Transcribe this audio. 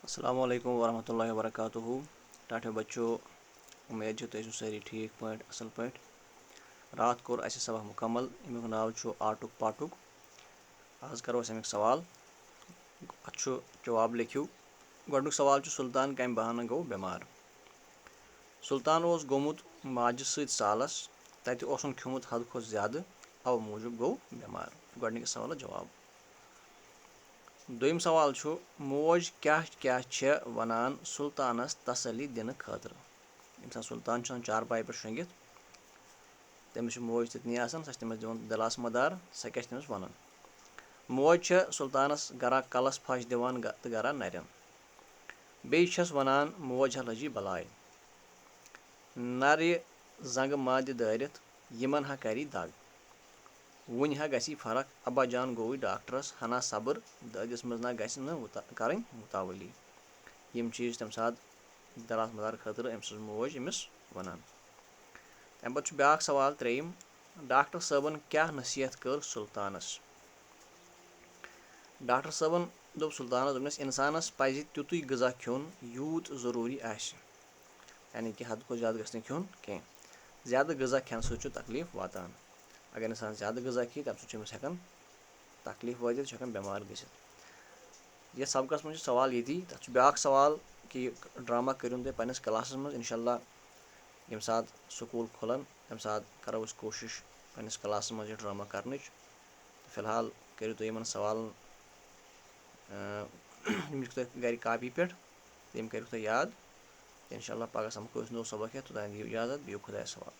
अस्सलामुअलैकुम वरहमतुल्लाहि वबरकातुहू। टाठे बच्चों, उम्मीद है तुम सारी ठीक पाट असल पाट। रात कोर अस सबक मुकम्मल, अमुक नाव आटुक पाटुक। आज करो अमिक सवाल, अच्छु जवाब लिखियो। गोडनुक सवाल सुल्तान कम बहाना गो बीमार। सुल्तान ओस गोमुत माजि सत सालस, तत ओसन खियोमुत हद खोत ज्यादा, अव मूजूब गो बीमार। गोडनिक सवाल जवाब। दोयम सवाल मोज क्या वनान सुल्तानस तसल्ली दिन खतर। यम सुल्तान चारपाई पे शंगित, तमिस मोज ततनी आसान, सह तमिस दिवान दिलास मदार, सह क्या तमिस वनान। मोज सुल्तानस गरा कलस फश दिवान तो गरा नरन। बेयि छस वनान मोज हा लजी बलाय, नर जंग मा दि दारित, यमन हा करी दग। वुन हा गसी फरक, अब्बा जान गोई डॉक्टरस, हना सब्र, ददिस मज ना गसी न करन मुतावली। यम चीज तम साथ दलास मदार खतर अम सज मोज अमिस वनान। तम पे ब्याक सवाल त्रेयम, डॉक्टर साहबन क्या नसीहत कर सुल्तानस। डॉक्टर साहबन दोप सुल्तानस दोपनस इंसानस पज तुतुय गजा खियोन यूत जरूरी आसि, यानी कि हद को ज्यादा गस खियोन कह। ज्यादा गजा खेन सह तकलीफ वातान। अगर इंसान ज्यादा गजा खी तम सह हेकान तकलीफ वातित, सह हेकान बीमार गसित। यह सबकस मज सवाल ये तथ ब्याक सवाल कि ड्रामा करियो तुम पन्नस क्लासस मज। इंशाअल्लाह यम सात स्कूल खुलन तम सात करो कोशिश पन्नस क्लासस मज ड्रामा करनच। फिलहाल करियो तुम यमन सवालन गर कापी पे, तम करियो तुम याद। इंशाअल्लाह पगह समखो नौ सबक हेत, तोतान दियो इजाजत, बियो खुदायस हवाल।